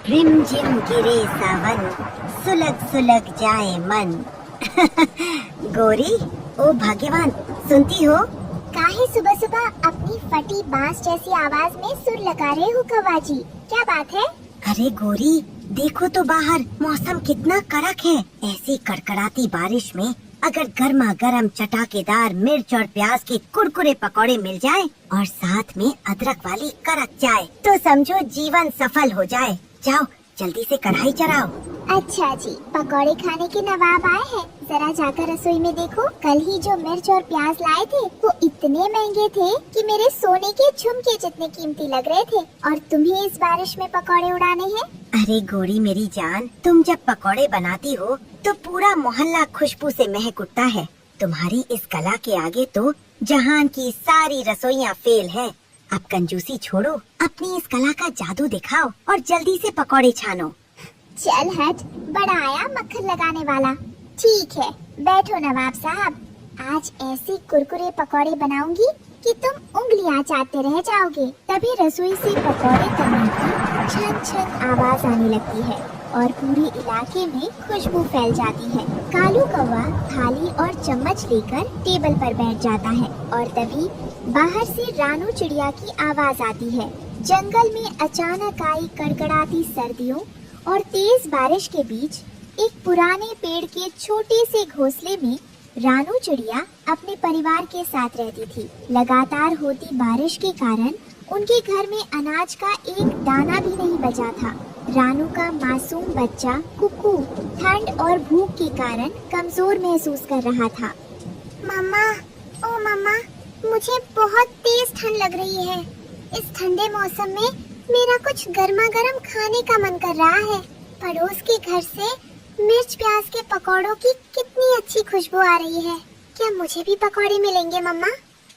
Rim झिम गिरे सावन, सुलग सुलग जाए मन। गोरी, ओ भाग्यवान, सुनती हो? काहे सुबह सुबह अपनी फटी बांस जैसी आवाज में सुर लगा रहे हो कव्वाजी? क्या बात है? अरे गोरी, देखो तो बाहर मौसम कितना कड़क है। ऐसी कड़कड़ाती बारिश में अगर गर्मा गर्म चटाकेदार मिर्च और प्याज के कुरकुरे पकौड़े मिल जाए और साथ में अदरक वाली कड़क चाय, तो समझो जीवन सफल हो जाए। जाओ जल्दी से कढ़ाई चढ़ाओ। अच्छा जी, पकौड़े खाने के नवाब आए हैं। जरा जाकर रसोई में देखो। कल ही जो मिर्च और प्याज लाए थे वो इतने महंगे थे कि मेरे सोने के झुमके जितने कीमती लग रहे थे, और तुम्हें इस बारिश में पकौड़े उड़ाने हैं। अरे गोरी मेरी जान, तुम जब पकौड़े बनाती हो तो पूरा मोहल्ला खुशबू से महक उठता है। तुम्हारी इस कला के आगे तो जहान की सारी रसोइयाँ फेल है। अब कंजूसी छोड़ो, अपनी इस कला का जादू दिखाओ और जल्दी से पकौड़े छानो। चल हट, बड़ा आया मक्खन लगाने वाला। ठीक है, बैठो नवाब साहब। आज ऐसे कुरकुरे पकौड़े बनाऊंगी कि तुम उंगलियां चाटते रह जाओगे। तभी रसोई से पकौड़े तलने की छन छन आवाज आने लगती है और पूरे इलाके में खुशबू फैल जाती है। कालू कौवा थाली और चम्मच लेकर टेबल पर बैठ जाता है और तभी बाहर से रानू चिड़िया की आवाज आती है। जंगल में अचानक आई कड़कड़ाती सर्दियों और तेज बारिश के बीच एक पुराने पेड़ के छोटे से घोंसले में रानू चिड़िया अपने परिवार के साथ रहती थी। लगातार होती बारिश के कारण उनके घर में अनाज का एक दाना भी नहीं बचा था। रानू का मासूम बच्चा कुक्कू ठंड और भूख के कारण कमजोर महसूस कर रहा था। मम्मा, ओ मम्मा, मुझे बहुत तेज ठंड लग रही है। इस ठंडे मौसम में मेरा कुछ गर्मा गर्म खाने का मन कर रहा है। पड़ोस के घर से मिर्च प्याज के पकौड़ों की कितनी अच्छी खुशबू आ रही है। क्या मुझे भी पकौड़े मिलेंगे मम्मा?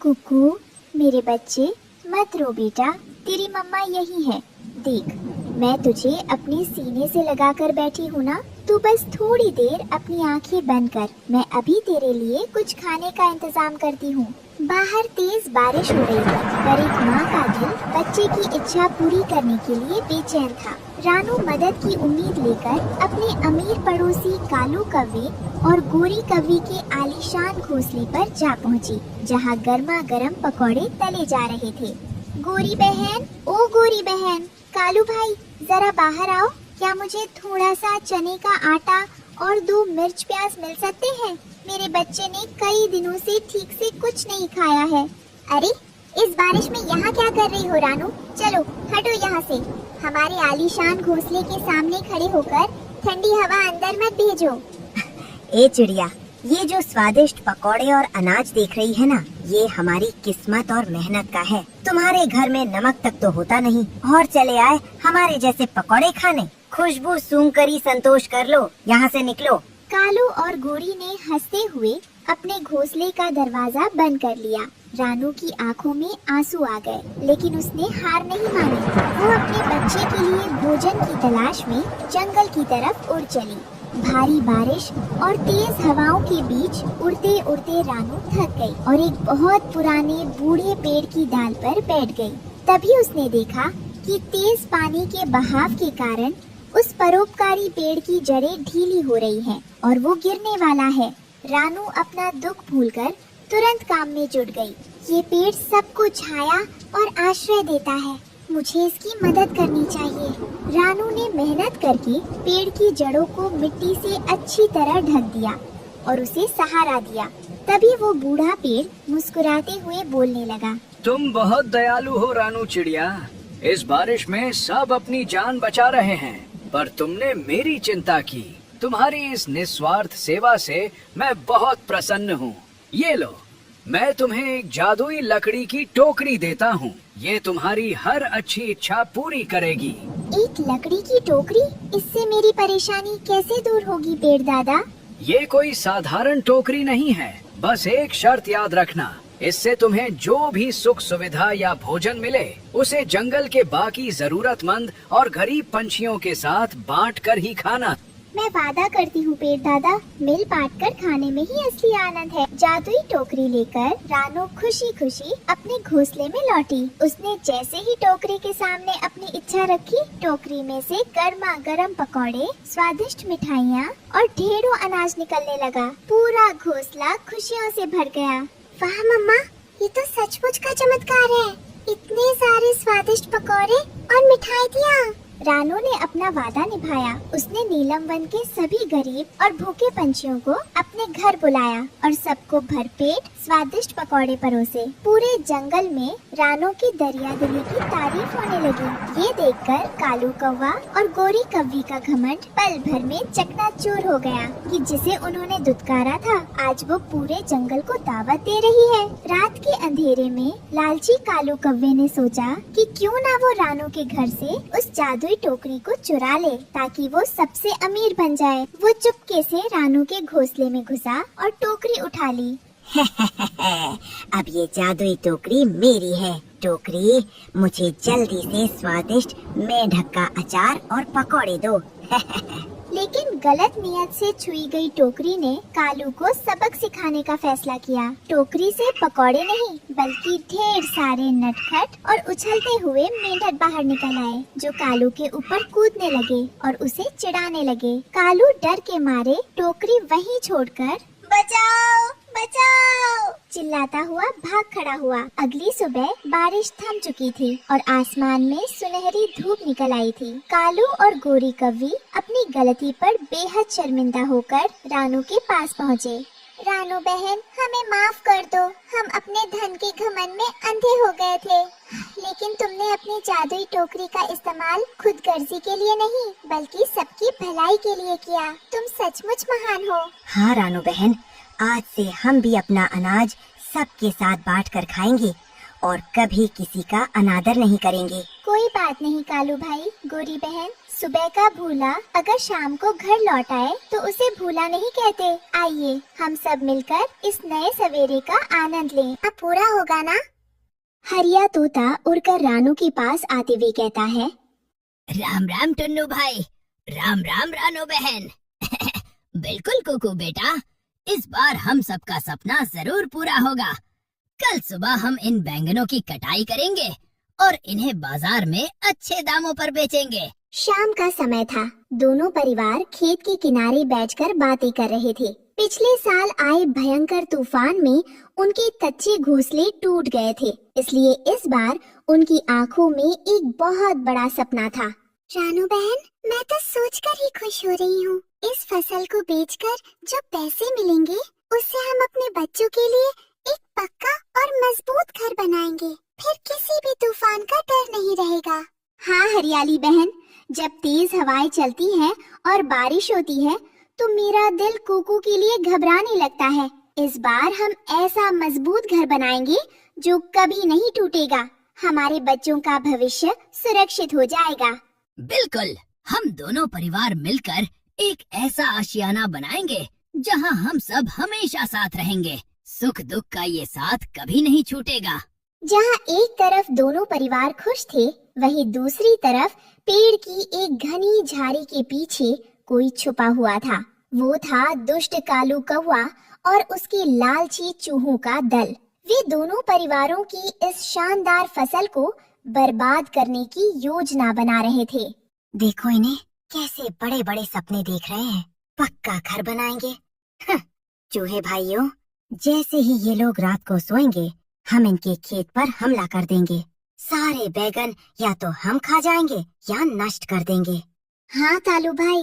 कुकू, मेरे बच्चे, मत रो बेटा, तेरी मम्मा यही है। देख, मैं तुझे अपने सीने से लगाकर बैठी हूँ ना, तू बस थोड़ी देर अपनी आंखें बंद कर। मैं अभी तेरे लिए कुछ खाने का इंतजाम करती हूँ। बाहर तेज बारिश हो रही है, पर एक माँ का दिल बच्चे की इच्छा पूरी करने के लिए बेचैन था। रानू मदद की उम्मीद लेकर अपने अमीर पड़ोसी कालू कव्वे और गोरी कव्वे के आलीशान घोंसले पर जा पहुँची, जहाँ गर्मा गर्म पकौड़े तले जा रहे थे। गोरी बहन, ओ गोरी बहन, कालू भाई, जरा बाहर आओ। क्या मुझे थोड़ा सा चने का आटा और 2 मिर्च प्याज मिल सकते हैं? मेरे बच्चे ने कई दिनों से ठीक से कुछ नहीं खाया है। अरे, इस बारिश में यहाँ क्या कर रही हो रानू? चलो हटो यहाँ से। हमारे आलीशान घोंसले के सामने खड़े होकर ठंडी हवा अंदर मत भेजो। ए चिड़िया, ये जो स्वादिष्ट पकौड़े और अनाज देख रही है ना, ये हमारी किस्मत और मेहनत का है। तुम्हारे घर में नमक तक तो होता नहीं और चले आए हमारे जैसे पकौड़े खाने। खुशबू सूंघ कर ही संतोष कर लो, यहाँ से निकलो। कालू और गोरी ने हंसते हुए अपने घोंसले का दरवाजा बंद कर लिया। रानू की आंखों में आंसू आ गए, लेकिन उसने हार नहीं मानी। वो अपने बच्चे के लिए भोजन की तलाश में जंगल की तरफ उड़ चली। भारी बारिश और तेज हवाओं के बीच उड़ते उड़ते रानू थक गई और एक बहुत पुराने बूढ़े पेड़ की डाल पर बैठ गई। तभी उसने देखा कि तेज पानी के बहाव के कारण उस परोपकारी पेड़ की जड़ें ढीली हो रही हैं और वो गिरने वाला है। रानू अपना दुख भूलकर तुरंत काम में जुट गई। ये पेड़ सबको छाया और आश्रय देता है, मुझे इसकी मदद करनी चाहिए। रानू ने मेहनत करके पेड़ की जड़ों को मिट्टी से अच्छी तरह ढक दिया और उसे सहारा दिया। तभी वो बूढ़ा पेड़ मुस्कुराते हुए बोलने लगा। तुम बहुत दयालु हो रानू चिड़िया। इस बारिश में सब अपनी जान बचा रहे हैं, पर तुमने मेरी चिंता की। तुम्हारी इस निस्वार्थ सेवा से मैं बहुत प्रसन्न हूँ। ये लो, मैं तुम्हें एक जादुई लकड़ी की टोकरी देता हूँ। ये तुम्हारी हर अच्छी इच्छा पूरी करेगी। एक लकड़ी की टोकरी? इससे मेरी परेशानी कैसे दूर होगी पेड़ दादा? ये कोई साधारण टोकरी नहीं है। बस एक शर्त याद रखना, इससे तुम्हें जो भी सुख सुविधा या भोजन मिले उसे जंगल के बाकी जरूरतमंद और गरीब पंछियों के साथ बांट कर ही खाना। मैं वादा करती हूँ पेड़ दादा, मिल बांट कर खाने में ही असली आनंद है। जादुई टोकरी लेकर रानू खुशी खुशी अपने घोंसले में लौटी। उसने जैसे ही टोकरी के सामने अपनी इच्छा रखी, टोकरी में से गर्मा गर्म पकौड़े, स्वादिष्ट मिठाइयाँ और ढेरों अनाज निकलने लगा। पूरा घोंसला खुशियों से भर गया। वाह मम्मा, ये तो सचमुच का चमत्कार है। इतने सारे स्वादिष्ट पकौड़े और मिठाइयाँ। रानू ने अपना वादा निभाया। उसने नीलम वन के सभी गरीब और भूखे पंछियों को अपने घर बुलाया और सबको भरपेट स्वादिष्ट पकौड़े परोसे। पूरे जंगल में रानू की दरियादिली की तारीफ होने लगी। ये देखकर कालू कौवा और गोरी कव्वी का घमंड पल भर में चकनाचूर हो गया कि जिसे उन्होंने दुत्कारा था, आज वो पूरे जंगल को दावत दे रही है। रात के अंधेरे में लालची कालू कव्वे ने सोचा कि क्यों ना वो रानू के घर से उस जादुई टोकरी को चुरा ले ताकि वो सबसे अमीर बन जाए। वो चुपके से रानू के घोंसले में घुसा और टोकरी उठा ली। अब ये जादुई टोकरी मेरी है। टोकरी, मुझे जल्दी से स्वादिष्ट मेंढक का अचार और पकौड़े दो। लेकिन गलत नियत से छुई गई टोकरी ने कालू को सबक सिखाने का फैसला किया। टोकरी से पकौड़े नहीं बल्कि ढेर सारे नटखट और उछलते हुए मेंढक बाहर निकल आए, जो कालू के ऊपर कूदने लगे और उसे चिढ़ाने लगे। कालू डर के मारे टोकरी वहीं छोड़कर बचाओ बचाओ चिल्लाता हुआ भाग खड़ा हुआ। अगली सुबह बारिश थम चुकी थी और आसमान में सुनहरी धूप निकल आई थी। कालू और गोरी कव्वी अपनी गलती पर बेहद शर्मिंदा होकर रानू के पास पहुँचे। रानू बहन, हमें माफ कर दो। हम अपने धन के घमंड में अंधे हो गए थे, लेकिन तुमने अपनी जादुई टोकरी का इस्तेमाल खुद गर्जी के लिए नहीं बल्कि सबकी भलाई के लिए किया। तुम सचमुच महान हो। हाँ रानू बहन, आज से हम भी अपना अनाज सबके साथ बांट कर खाएंगे और कभी किसी का अनादर नहीं करेंगे। कोई बात नहीं कालू भाई, गोरी बहन। सुबह का भूला अगर शाम को घर लौट आए तो उसे भूला नहीं कहते। आइए हम सब मिलकर इस नए सवेरे का आनंद लें। अब पूरा होगा ना? हरिया तोता उड़कर रानू के पास आते हुए कहता है, राम राम टुन्नू भाई, राम राम रानू बहन। बिल्कुल कुकू बेटा, इस बार हम सबका सपना जरूर पूरा होगा। कल सुबह हम इन बैंगनों की कटाई करेंगे और इन्हें बाजार में अच्छे दामों पर बेचेंगे। शाम का समय था। दोनों परिवार खेत के किनारे बैठकर बातें कर रहे थे। पिछले साल आए भयंकर तूफान में उनके कच्चे घोंसले टूट गए थे, इसलिए इस बार उनकी आंखों में एक बहुत बड़ा सपना था। रानू बहन, मैं तो सोचकर ही खुश हो रही हूँ। इस फसल को बेचकर जो पैसे मिलेंगे उससे हम अपने बच्चों के लिए एक पक्का और मजबूत घर बनाएंगे। फिर किसी भी तूफान का डर नहीं रहेगा। हाँ हरियाली बहन, जब तेज हवाएं चलती हैं और बारिश होती है तो मेरा दिल कुकू के लिए घबराने लगता है। इस बार हम ऐसा मजबूत घर बनाएंगे जो कभी नहीं टूटेगा। हमारे बच्चों का भविष्य सुरक्षित हो जाएगा। बिल्कुल, हम दोनों परिवार मिलकर एक ऐसा आशियाना बनाएंगे जहां हम सब हमेशा साथ रहेंगे। सुख दुख का ये साथ कभी नहीं छूटेगा। जहां एक तरफ दोनों परिवार खुश थे, वहीं दूसरी तरफ पेड़ की एक घनी झाड़ी के पीछे कोई छुपा हुआ था। वो था दुष्ट कालू कौवा और उसके लालची चूहों का दल। वे दोनों परिवारों की इस शानदार फसल को बर्बाद करने की योजना बना रहे थे। देखो इन्हें, कैसे बड़े बड़े सपने देख रहे हैं। पक्का घर बनाएंगे। चूहे भाइयों, जैसे ही ये लोग रात को सोएंगे, हम इनके खेत पर हमला कर देंगे। सारे बैगन या तो हम खा जाएंगे या नष्ट कर देंगे। हाँ कालू भाई,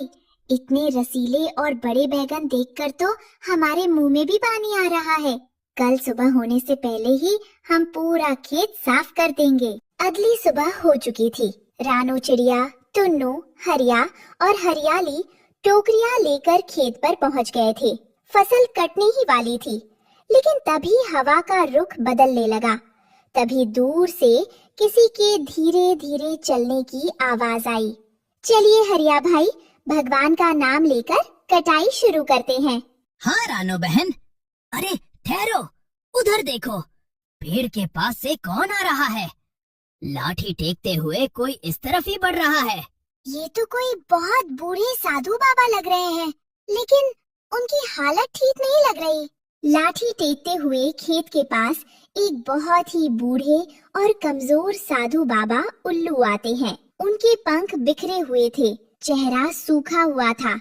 इतने रसीले और बड़े बैगन देखकर तो हमारे मुंह में भी पानी आ रहा है। कल सुबह होने से पहले ही हम पूरा खेत साफ कर देंगे। अगली सुबह हो चुकी थी। रानू चिड़िया, टुन्नू, हरिया और हरियाली टोकरियां लेकर खेत पर पहुंच गए थे। फसल कटने ही वाली थी, लेकिन तभी हवा का रुख बदलने लगा। तभी दूर से किसी के धीरे धीरे चलने की आवाज आई। चलिए हरिया भाई, भगवान का नाम लेकर कटाई शुरू करते हैं। हाँ रानू बहन, अरे ठहरो, उधर देखो, पेड़ के पास से कौन आ रहा है? लाठी टेकते हुए कोई इस तरफ ही बढ़ रहा है। ये तो कोई बहुत बूढ़े साधु बाबा लग रहे हैं, लेकिन उनकी हालत ठीक नहीं लग रही। लाठी टेकते हुए खेत के पास एक बहुत ही बूढ़े और कमजोर साधु बाबा उल्लू आते हैं। उनके पंख बिखरे हुए थे, चेहरा सूखा हुआ था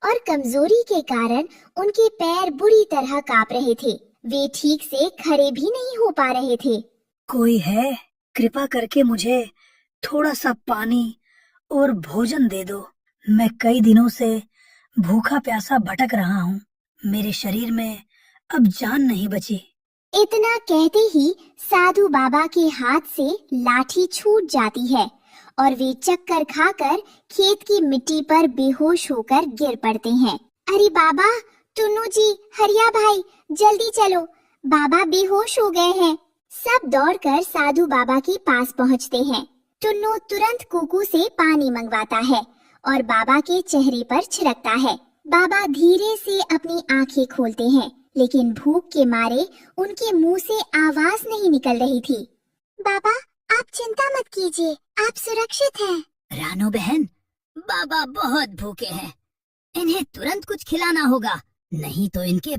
और कमजोरी के कारण उनके पैर बुरी तरह कांप रहे थे। वे ठीक से खड़े भी नहीं हो पा रहे थे। कोई है? कृपा करके मुझे थोड़ा सा पानी और भोजन दे दो। मैं कई दिनों से भूखा प्यासा भटक रहा हूँ। मेरे शरीर में अब जान नहीं बची। इतना कहते ही साधु बाबा के हाथ से लाठी छूट जाती है और वे चक्कर खाकर खेत की मिट्टी पर बेहोश होकर गिर पड़ते हैं। अरे बाबा, टुन्नू जी, हरिया भाई, जल्दी चलो, बाबा बेहोश हो गए हैं। सब दौड़कर साधु बाबा के पास पहुंचते हैं। टुन्नू तुरंत कुकू से पानी मंगवाता है और बाबा के चेहरे पर छिड़कता है। बाबा धीरे से अपनी आंखें खोलते हैं, लेकिन भूख के मारे उनके मुंह से आवाज नहीं निकल रही थी। बाबा, आप चिंता मत कीजिए, आप सुरक्षित हैं। रानू बहन, बाबा बहुत भूखे हैं। इन्हें तुरंत कुछ खिलाना होगा, नहीं तो इनके